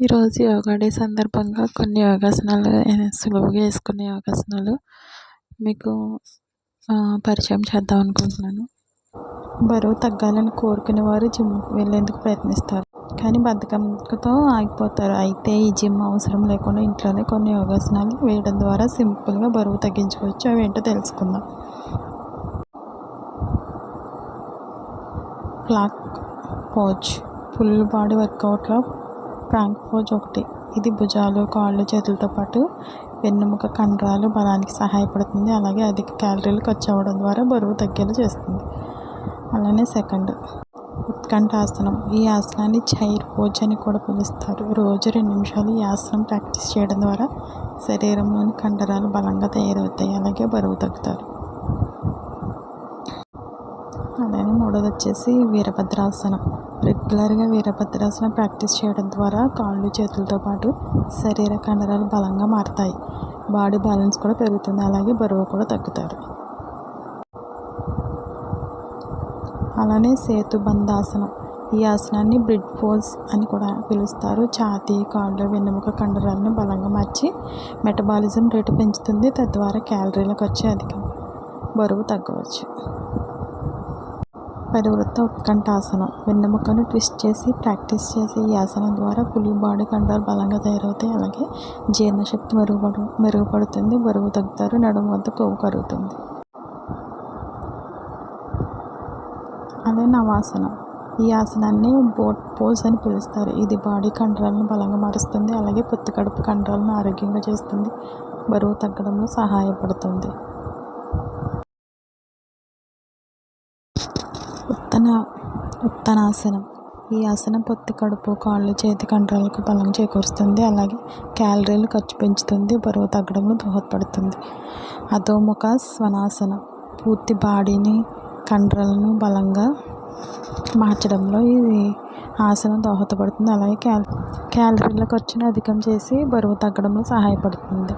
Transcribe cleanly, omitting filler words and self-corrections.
ఈరోజు యోగా డే సందర్భంగా కొన్ని యోగాసనాలు సులువుగా వేసుకునే యోగాసనాలు మీకు పరిచయం చేద్దాం అనుకుంటున్నాను. బరువు తగ్గాలని కోరుకునే వారు జిమ్కి వెళ్ళేందుకు ప్రయత్నిస్తారు, కానీ బద్ధకంతో ఆగిపోతారు. అయితే ఈ జిమ్ అవసరం లేకుండా ఇంట్లోనే కొన్ని యోగాసనాలు వేయడం ద్వారా సింపుల్గా బరువు తగ్గించుకోవచ్చు. అవి ఏంటో తెలుసుకుందాం. ప్లాంక్ పోజ్ ఫుల్ బాడీ వర్కౌట్లో ప్లాంక్ పోజ్ ఒకటి. ఇది భుజాలు, కాళ్ళు, చేతులతో పాటు వెన్నెముక కండరాలు బలానికి సహాయపడుతుంది. అలాగే అధిక క్యాలరీలు ఖర్చు అవ్వడం ద్వారా బరువు తగ్గేలా చేస్తుంది. అలానే సెకండ్, ఉత్కంఠాసనం. ఈ ఆసనాన్ని చైర్ పోజ్ అని కూడా పిలుస్తారు. రోజు 2 నిమిషాలు ఈ ఆసనం ప్రాక్టీస్ చేయడం ద్వారా శరీరంలోని కండరాలు బలంగా తయారవుతాయి, అలాగే బరువు తగ్గుతారు. అలానే మూడోది వచ్చేసి వీరభద్రాసనం. రెగ్యులర్గా వీరభద్రాసనం ప్రాక్టీస్ చేయడం ద్వారా కాళ్ళు, చేతులతో పాటు శరీర కండరాలు బలంగా మారుతాయి, బాడీ బ్యాలెన్స్ కూడా పెరుగుతుంది, అలాగే బరువు కూడా తగ్గుతారు. అలానే సేతుబంధాసనం. ఈ ఆసనాన్ని బ్రిడ్ పోజ్ అని కూడా పిలుస్తారు. ఛాతీ, కాళ్ళు, వెన్నెముక కండరాలను బలంగా మార్చి మెటబాలిజం రేటు పెంచుతుంది, తద్వారా క్యాలరీల ఖర్చు అధికం, బరువు తగ్గవచ్చు. పరివృత్త ఉత్కంఠాసనం. వెన్నెముకను ట్విస్ట్ చేసి ప్రాక్టీస్ చేసే ఈ ఆసనం ద్వారా ఫుల్ బాడీ కండరాలు బలంగా తయారవుతాయి, అలాగే జీర్ణశక్తి మెరుగుపడుతుంది, బరువు తగ్గుతారు, నడుము వద్ద కొవ్వు కరుగుతుంది. అదే నవాసనం. ఈ ఆసనాన్ని బోట్ పోజ్ అని పిలుస్తారు. ఇది బాడీ కండరాలను బలంగా మారుస్తుంది, అలాగే పొత్తి కడుపు కండరాలను ఆరోగ్యంగా చేస్తుంది, బరువు తగ్గడంలో సహాయపడుతుంది. ఉత్తనాసనం. ఈ ఆసనం పొత్తి కడుపు, కాళ్ళు, చేతి కండరాలకు బలం చేకూరుస్తుంది, అలాగే క్యాలరీలు ఖర్చు పెంచుతుంది, బరువు తగ్గడంలో దోహదపడుతుంది. అధోముఖ స్వనాసనం. పూర్తి బాడీని, కండరాలను బలంగా మార్చడంలో ఈ ఆసనం దోహదపడుతుంది, అలాగే క్యాలరీల ఖర్చును అధికం చేసి బరువు తగ్గడంలో సహాయపడుతుంది.